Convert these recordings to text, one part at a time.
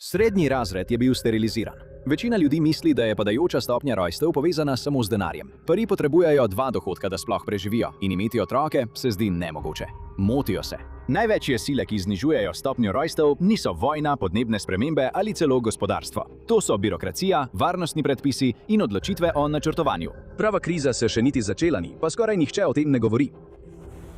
Srednji razred je bil steriliziran. Večina ljudi misli, da je padajoča stopnja rojstev povezana samo z denarjem. Pari potrebujejo 2 dohodka, da sploh preživijo, in imeti otroke se zdi nemogoče. Motijo se. Največje sile, ki znižujejo stopnjo rojstev, niso vojna, podnebne spremembe ali celo gospodarstvo. To so birokracija, varnostni predpisi in odločitve o načrtovanju. Prava kriza se še niti začela ni, pa skoraj nihče o tem ne govori.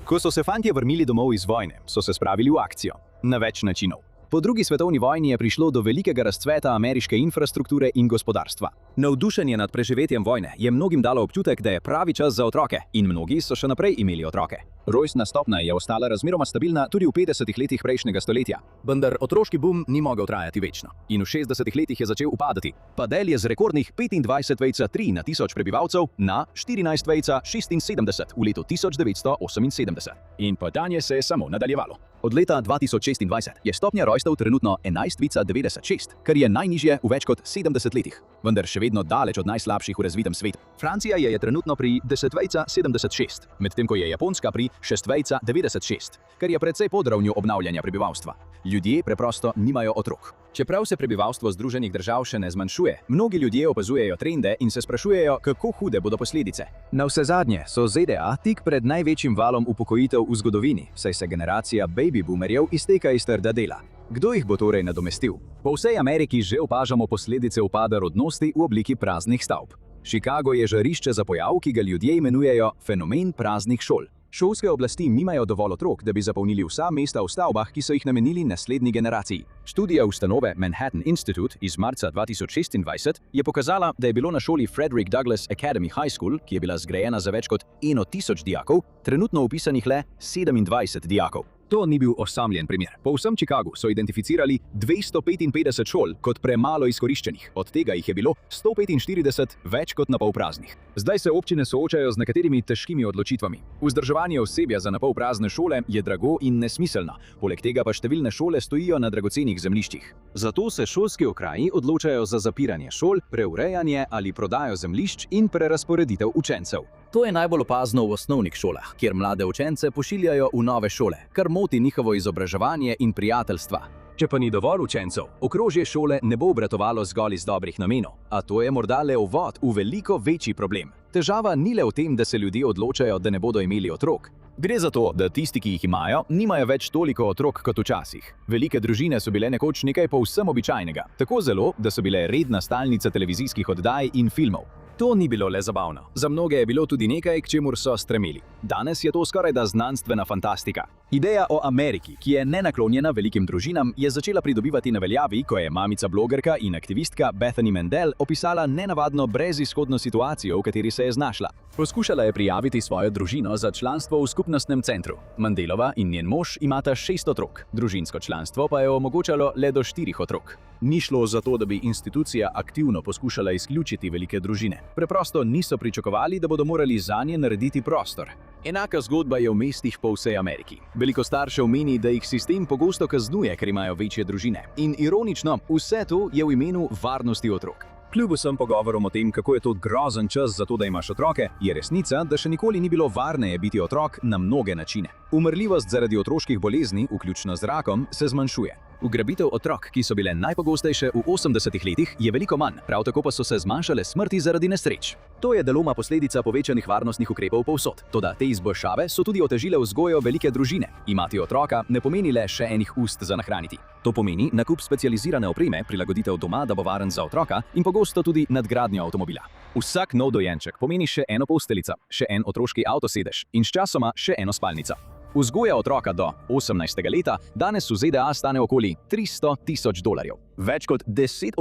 Ko so se fantje vrnili domov iz vojne, so se spravili v akcijo. Na več načinov. Po drugi svetovni vojni je prišlo do velikega razcveta ameriške infrastrukture in gospodarstva. Navdušenje nad preživetjem vojne je mnogim dalo občutek, da je pravi čas za otroke, in mnogi so še naprej imeli otroke. Rojstna stopnja je ostala razmeroma stabilna tudi v 50 letih prejšnjega stoletja. Vendar otroški boom ni mogel trajati večno in v 60 letih je začel upadati. Padel je z rekordnih 25,3 na 1000 prebivalcev na 14,76 v letu 1978. In padanje se je samo nadaljevalo. Od leta 2026 je stopnja rojstev trenutno 11,96, kar je najnižje v več kot 70 letih, vendar še vedno daleč od najslabših v razvitem svetu. Francija je trenutno pri 10,76, medtem ko je Japonska pri 6,96, kar je precej pod ravnjo obnavljanja prebivalstva. Ljudje preprosto nimajo otrok. Čeprav se prebivalstvo Združenih držav še ne zmanjšuje, mnogi ljudje opazujejo trende in se sprašujejo, kako hude bodo posledice. Navsezadnje so ZDA tik pred največjim valom upokojitev v zgodovini, saj se generacija baby boomerjev izteka iz trda dela. Kdo jih bo torej nadomestil? Po vsej Ameriki že opažamo posledice upada rodnosti v obliki praznih stavb. Chicago je žarišče za pojav, ki ga ljudje imenujejo fenomen praznih šol. Šolske oblasti nimajo dovolj otrok, da bi zapolnili vsa mesta v stavbah, ki so jih namenili naslednji generaciji. Študija ustanove Manhattan Institute iz marca 2026 je pokazala, da je bilo na šoli Frederick Douglass Academy High School, ki je bila zgrajena za več kot 1000 dijakov, trenutno vpisanih le 27 dijakov. To ni bil osamljen primer. Po vsem Chicagu so identificirali 255 šol kot premalo izkoriščenih, od tega jih je bilo 145 več kot napol praznih. Zdaj se občine soočajo z nekaterimi težkimi odločitvami. Vzdrževanje osebja za napol prazne šole je drago in nesmiselno, poleg tega pa številne šole stojijo na dragocenih zemljiščih. Zato se šolski okraji odločajo za zapiranje šol, preurejanje ali prodajo zemljišč in prerazporeditev učencev. To je najbolj opazno v osnovnih šolah, kjer mlade učence pošiljajo v nove šole, kar moti njihovo izobraževanje in prijateljstva. Če pa ni dovolj učencev, okrožje šole ne bo obratovalo zgolj iz dobrih namenov, a to je morda le uvod v veliko večji problem. Težava ni le v tem, da se ljudje odločajo, da ne bodo imeli otrok. Gre za to, da tisti, ki jih imajo, nimajo več toliko otrok kot včasih. Velike družine so bile nekoč nekaj povsem običajnega, tako zelo, da so bile redna stalnica televizijskih oddaj in filmov. To ni bilo le zabavno. Za mnoge je bilo tudi nekaj, k čemur so stremeli. Danes je to skorajda znanstvena fantastika. Ideja o Ameriki, ki je nenaklonjena velikim družinam, je začela pridobivati na veljavi, ko je mamica blogerka in aktivistka Bethany Mandel opisala nenavadno brezizhodno situacijo, v kateri se je znašla. Poskušala je prijaviti svojo družino za članstvo v skupnostnem centru. Mandelova in njen mož imata 6 otrok, družinsko članstvo pa je omogočalo le do 4 otrok. Ni šlo za to, da bi institucija aktivno poskušala izključiti velike družine. Preprosto niso pričakovali, da bodo morali zanje narediti prostor. Enaka zgodba je v mestih po vsej Ameriki. Veliko staršev meni, da jih sistem pogosto kaznuje, ker imajo večje družine. In ironično, vse to je v imenu varnosti otrok. Kljub vsem pogovorom o tem, kako je to grozen čas za to, da imaš otroke, je resnica, da še nikoli ni bilo varneje biti otrok na mnoge načine. Umrljivost zaradi otroških bolezni, vključno z rakom, se zmanjšuje. Ugrabitev otrok, ki so bile najpogostejše v 80 letih, je veliko manj, prav tako pa so se zmanjšale smrti zaradi nesreč. To je deloma posledica povečanih varnostnih ukrepov povsod. Toda te izboljšave so tudi otežile vzgojo velike družine. Imati otroka ne pomeni le še enih ust za nahraniti. To pomeni nakup specializirane opreme, prilagoditev doma, da bo varen za otroka, in pogosto tudi nadgradnjo avtomobila. Vsak nov dojenček pomeni še eno posteljico, še en otroški avtosedež in sčasoma še eno spalnico. Vzgoja otroka do 18. leta danes v ZDA stane okoli $300,000. Več kot 10%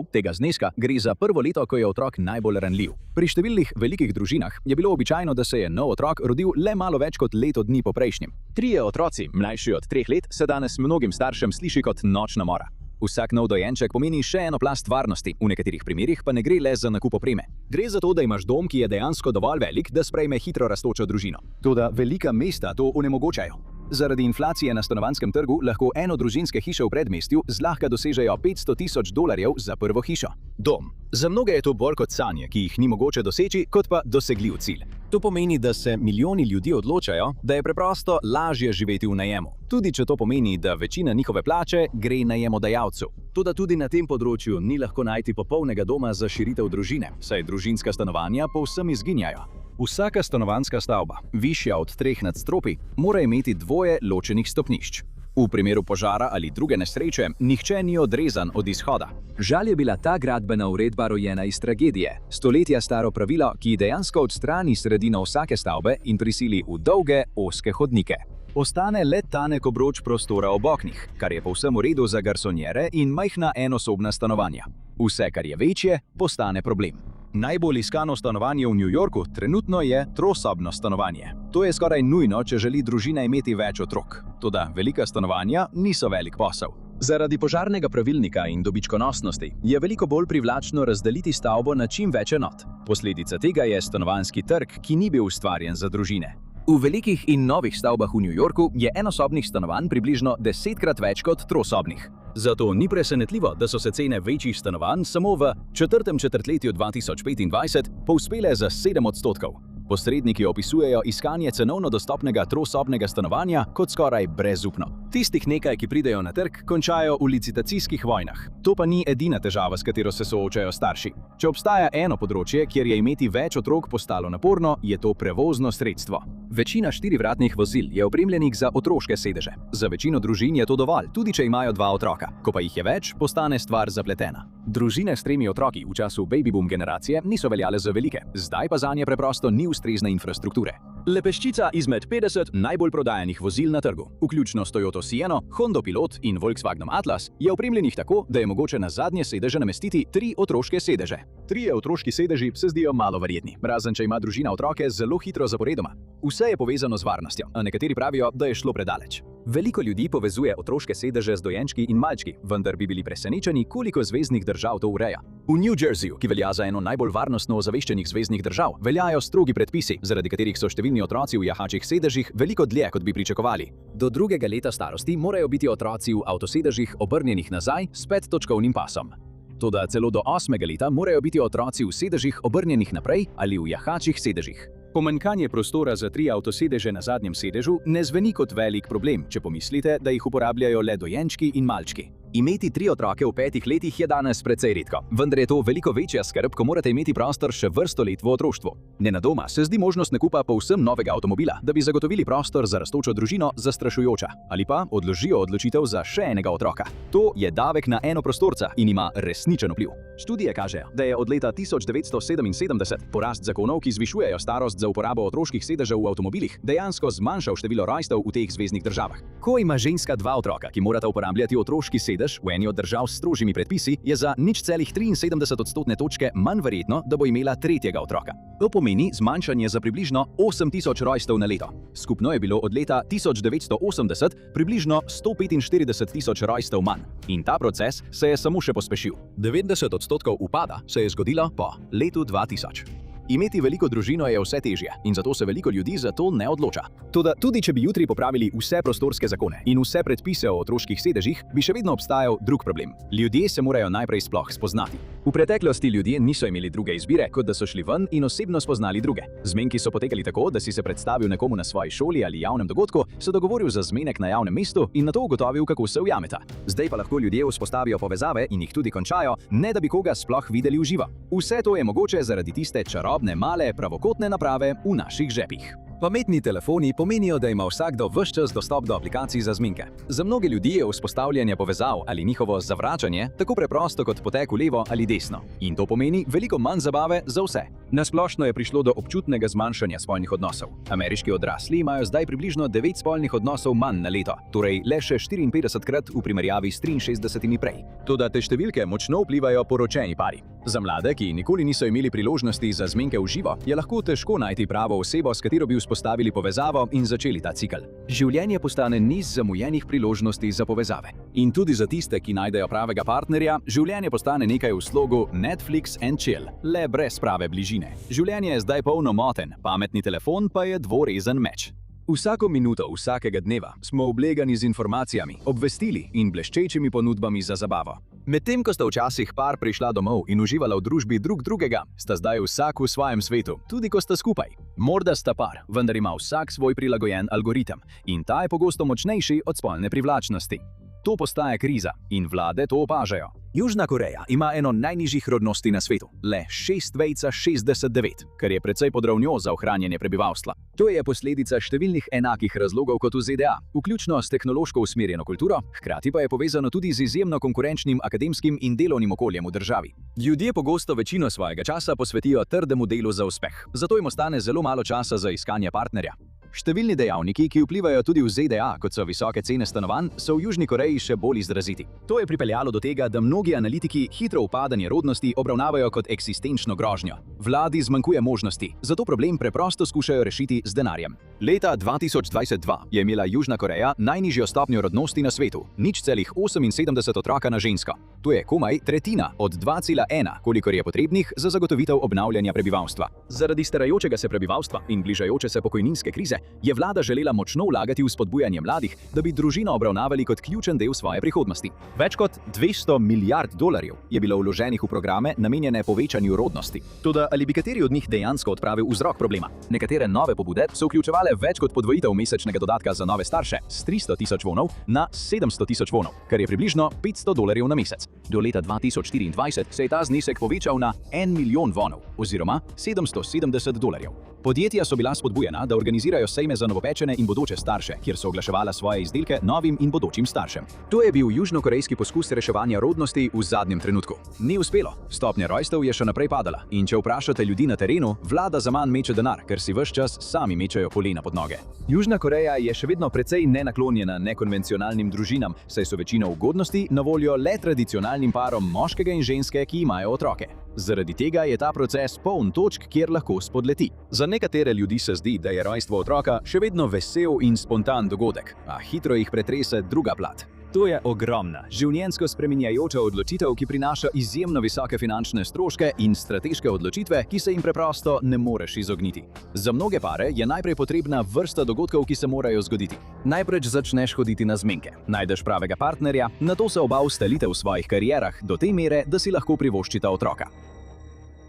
tega zneska gre za prvo leto, ko je otrok najbolj ranljiv. Pri številnih velikih družinah je bilo običajno, da se je nov otrok rodil le malo več kot leto dni po prejšnjem. 3 otroci, mlajši od 3 let, se danes mnogim staršem sliši kot nočna mora. Vsak nov dojenček pomeni še eno plast varnosti, v nekaterih primerih pa ne gre le za nakup opreme. Gre za to, da imaš dom, ki je dejansko dovolj velik, da sprejme hitro rastočo družino. Toda velika mesta to onemogočajo. Zaradi inflacije na stanovanjskem trgu lahko enodružinske hiše v predmestju zlahka dosežejo $500,000 za prvo hišo. Dom. Za mnoge je to bolj kot sanje, ki jih ni mogoče doseči, kot pa dosegljiv cilj. To pomeni, da se milijoni ljudi odločajo, da je preprosto lažje živeti v najemu. Tudi če to pomeni, da večina njihove plače gre najemodajalcu. Toda tudi na tem področju ni lahko najti popolnega doma za širitev družine, saj družinska stanovanja povsem izginjajo. Vsaka stanovanjska stavba, višja od 3 nadstropij, mora imeti 2 ločenih stopnišč. V primeru požara ali druge nesreče, nihče ni odrezan od izhoda. Žal je bila ta gradbena uredba rojena iz tragedije, stoletja staro pravilo, ki dejansko odstrani sredino vsake stavbe in prisili v dolge, ozke hodnike. Ostane le tanek obroč prostora ob oknih, kar je povsem v redu za garsonjere in majhna enosobna stanovanja. Vse, kar je večje, postane problem. Najbolj iskano stanovanje v New Yorku trenutno je trosobno stanovanje. To je skoraj nujno, če želi družina imeti več otrok. Toda velika stanovanja niso velik posel. Zaradi požarnega pravilnika in dobičkonosnosti je veliko bolj privlačno razdeliti stavbo na čim več enot. Posledica tega je stanovanjski trg, ki ni bil ustvarjen za družine. V velikih in novih stavbah v New Yorku je enosobnih stanovanj približno 10-krat več kot trosobnih. Zato ni presenetljivo, da so se cene večjih stanovanj samo v 4. četrtletju 2025 povzpele za 7%. Posredniki opisujejo iskanje cenovno dostopnega trosobnega stanovanja kot skoraj brezupno. Tistih nekaj, ki pridejo na trg, končajo v licitacijskih vojnah. To pa ni edina težava, s katero se soočajo starši. Če obstaja eno področje, kjer je imeti več otrok postalo naporno, je to prevozno sredstvo. Večina 4-vratnih vozil je opremljenih za otroške sedeže. Za večino družin je to dovolj, tudi če imajo 2 otroka. Ko pa jih je več, postane stvar zapletena. Družine s 3 otroki v času baby boom generacije niso veljale za velike, zdaj pa zanje preprosto ni ustrezne infrastrukture. Le peščica izmed 50 najbolj prodajanih vozil na trgu, vključno s Toyoto Sienno, Hondo Pilot in Volkswagenom Atlas, je opremljenih tako, da je mogoče na zadnje sedeže namestiti 3 otroške sedeže. 3 otroški sedeži se zdijo malo verjetni, razen če ima družina otroke zelo hitro zaporedoma. Vse je povezano z varnostjo, a nekateri pravijo, da je šlo predaleč. Veliko ljudi povezuje otroške sedeže z dojenčki in malčki, vendar bi bili presenečeni, koliko zveznih držav to ureja. V New Jerseyju, ki velja za eno najbolj varnostno ozaveščenih zveznih držav, veljajo strogi predpisi, zaradi katerih so številni otroci v jahačih sedežih veliko dlje, kot bi pričakovali. Do 2. leta starosti morajo biti otroci v avtosedežih obrnjenih nazaj s 5-točkovnim pasom. Toda celo do 8. leta morajo biti otroci v sedežih obrnjenih naprej ali v jahačih sedežih. Pomanjkanje prostora za 3 avtosedeže na zadnjem sedežu ne zveni kot velik problem, če pomislite, da jih uporabljajo le dojenčki in malčki. Imeti 3 otroke v 5 letih je danes precej redko, vendar je to veliko večja skrb, ko morate imeti prostor še vrsto let v otroštvu. Nenadoma se zdi možnost nakupa povsem novega avtomobila, da bi zagotovili prostor za rastočo družino, zastrašujoča, ali pa odložijo odločitev za še enega otroka. To je davek na enoprostorca in ima resničen vpliv. Študije kažejo, da je od leta 1977 porast zakonov, ki zvišujejo starost za uporabo otroških sedežev v avtomobilih, dejansko zmanjšal število rojstev v teh zveznih državah. Ko ima ženska 2 otroka, ki morata uporabljati otroški sedež v eni od držav s strožjimi predpisi, je za 0,73 odstotne točke manj verjetno, da bo imela 3. otroka. To pomeni zmanjšanje za približno 8000 rojstev na leto. Skupno je bilo od leta 1980 približno 145.000 rojstev manj. In ta proces se je samo še pospešil. 90% upada se je zgodilo po letu 2000. Imeti veliko družino je vse težje in zato se veliko ljudi za to ne odloča. Toda tudi če bi jutri popravili vse prostorske zakone in vse predpise o otroških sedežih, bi še vedno obstajal drug problem. Ljudje se morajo najprej sploh spoznati. V preteklosti ljudje niso imeli druge izbire, kot da so šli ven in osebno spoznali druge. Zmenki so potekali tako, da si se predstavil nekomu na svoji šoli ali javnem dogodku, se dogovoril za zmenek na javnem mestu in nato ugotovil, kako se ujameta. Zdaj pa lahko ljudje vzpostavijo povezave in jih tudi končajo, ne da bi koga sploh videli v živo. Vse to je mogoče zaradi tiste čarobne male pravokotne naprave v naših žepih. Pametni telefoni pomenijo, da ima vsakdo ves čas dostop do aplikacij za zmenke. Za mnoge ljudi je vzpostavljanje povezav ali njihovo zavračanje tako preprosto kot potek v levo ali desno. In to pomeni veliko manj zabave za vse. Na splošno je prišlo do občutnega zmanjšanja spolnih odnosov. Ameriški odrasli imajo zdaj približno 9 spolnih odnosov manj na leto, torej le še 54krat v primerjavi s 63 prej. Toda te številke močno vplivajo poročeni pari. Za mlade, ki nikoli niso imeli priložnosti za zmenke v živo, je lahko težko najti pravo osebo, s katero bi vzpostavili povezavo in začeli ta cikel. Življenje postane niz zamujenih priložnosti za povezave. In tudi za tiste, ki najdejo pravega partnerja, življenje postane nekaj v slogu Netflix and chill, le brez prave bližine. Življenje je zdaj polno motenj, pametni telefon pa je dvorezen meč. Vsako minuto vsakega dneva smo oblegani z informacijami, obvestili in bleščečimi ponudbami za zabavo. Medtem ko sta včasih par prišla domov in uživala v družbi drug drugega, sta zdaj vsak v svojem svetu, tudi ko sta skupaj. Morda sta par, vendar ima vsak svoj prilagojen algoritem in ta je pogosto močnejši od spolne privlačnosti. To postaja kriza in vlade to opažajo. Južna Koreja ima eno najnižjih rodnosti na svetu, le 6,69, kar je precej pod ravnjo za ohranjanje prebivalstva. To je posledica številnih enakih razlogov kot v ZDA, vključno s tehnološko usmerjeno kulturo, hkrati pa je povezano tudi z izjemno konkurenčnim akademskim in delovnim okoljem v državi. Ljudje pogosto večino svojega časa posvetijo trdemu delu za uspeh, zato jim ostane zelo malo časa za iskanje partnerja. Številni dejavniki, ki vplivajo tudi v ZDA, kot so visoke cene stanovanj, so v Južni Koreji še bolj izraziti. To je pripeljalo do tega, da mnogi analitiki hitro upadanje rodnosti obravnavajo kot eksistenčno grožnjo. Vladi zmanjkuje možnosti, zato problem preprosto skušajo rešiti z denarjem. Leta 2022 je imela Južna Koreja najnižjo stopnjo rodnosti na svetu, 0,78 otroka na žensko. To je komaj tretjina od 2,1, kolikor je potrebnih za zagotovitev obnavljanja prebivalstva. Zaradi starajočega se prebivalstva in bližajoče se pokojninske krize je vlada želela močno vlagati v spodbujanje mladih, da bi družino obravnavali kot ključen del svoje prihodnosti. Več kot 200 milijard dolarjev je bilo vloženih v programe namenjene povečanju rodnosti. Toda ali bi kateri od njih dejansko odpravil vzrok problema? Nekatere nove pobude so vključevale več kot podvojitev mesečnega dodatka za nove starše s 300 tisoč vonov na 700 tisoč vonov, kar je približno $500 na mesec. Do leta 2024 se je ta znesek povečal na 1 milijon vonov, oziroma $770. Podjetja so bila spodbujena, da organizirajo sejme za novopečene in bodoče starše, kjer so oglaševala svoje izdelke novim in bodočim staršem. To je bil južnokorejski poskus reševanja rodnosti v zadnjem trenutku. Ni uspelo, stopnja rojstev je še naprej padala in če vprašate ljudi na terenu, vlada zaman meče denar, ker si ves čas sami mečejo polena pod noge. Južna Koreja je še vedno precej nenaklonjena nekonvencionalnim družinam, saj so večino ugodnosti na voljo le tradicionalnim parom moškega in ženske, ki imajo otroke. Zaradi tega je ta proces poln točk, kjer lahko spodleti. Za nekatere ljudi se zdi, da je rojstvo otroka še vedno vesel in spontan dogodek, a hitro jih pretrese druga plat. To je ogromna, življenjsko spreminjajoča odločitev, ki prinaša izjemno visoke finančne stroške in strateške odločitve, ki se jim preprosto ne moreš izogniti. Za mnoge pare je najprej potrebna vrsta dogodkov, ki se morajo zgoditi. Najprej začneš hoditi na zmenke, najdeš pravega partnerja, nato se oba ustalite v svojih karierah do te mere, da si lahko privoščita otroka.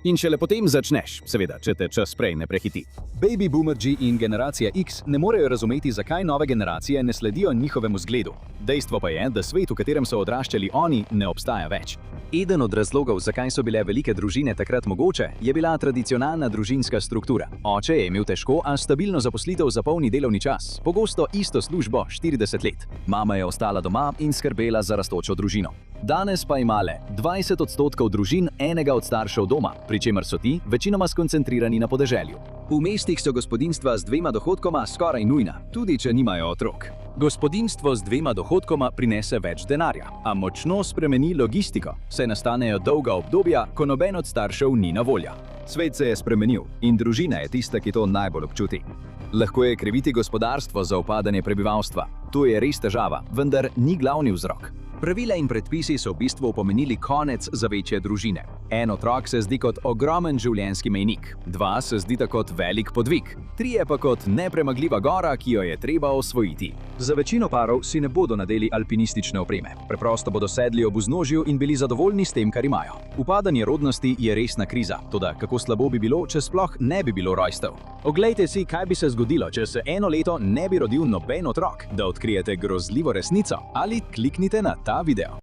In šele potem začneš, seveda, če te čas prej ne prehiti. Baby boomerji in generacija X ne morejo razumeti, zakaj nove generacije ne sledijo njihovemu zgledu. Dejstvo pa je, da svet, v katerem so odraščali oni, ne obstaja več. Eden od razlogov, zakaj so bile velike družine takrat mogoče, je bila tradicionalna družinska struktura. Oče je imel težko, a stabilno zaposlitev za polni delovni čas, pogosto isto službo 40 let. Mama je ostala doma in skrbela za rastočo družino. Danes pa ima le 20% družin enega od staršev doma, pri čemer so ti večinoma skoncentrirani na podeželju. V mestih so gospodinjstva z 2 dohodkoma skoraj nujna, tudi če nimajo otrok. Gospodinjstvo z 2 dohodkoma prinese več denarja, a močno spremeni logistiko, saj nastanejo dolga obdobja, ko noben od staršev ni na voljo. Svet se je spremenil in družina je tista, ki to najbolj občuti. Lahko je kriviti gospodarstvo za upadanje prebivalstva. To je res težava, vendar ni glavni vzrok. Pravila in predpisi so v bistvu pomenili konec za večje družine. En otrok se zdi kot ogromen življenjski mejnik, 2 se zdita kot velik podvig, 3 pa kot nepremagljiva gora, ki jo je treba osvojiti. Za večino parov si ne bodo nadeli alpinistične opreme, preprosto bodo sedli ob vznožju in bili zadovoljni s tem, kar imajo. Upadanje rodnosti je resna kriza, toda kako slabo bi bilo, če sploh ne bi bilo rojstev. Oglejte si, kaj bi se zgodilo, če se eno leto ne bi rodil noben otrok, da odkrijete grozljivo resnico, ali kliknite na ta video.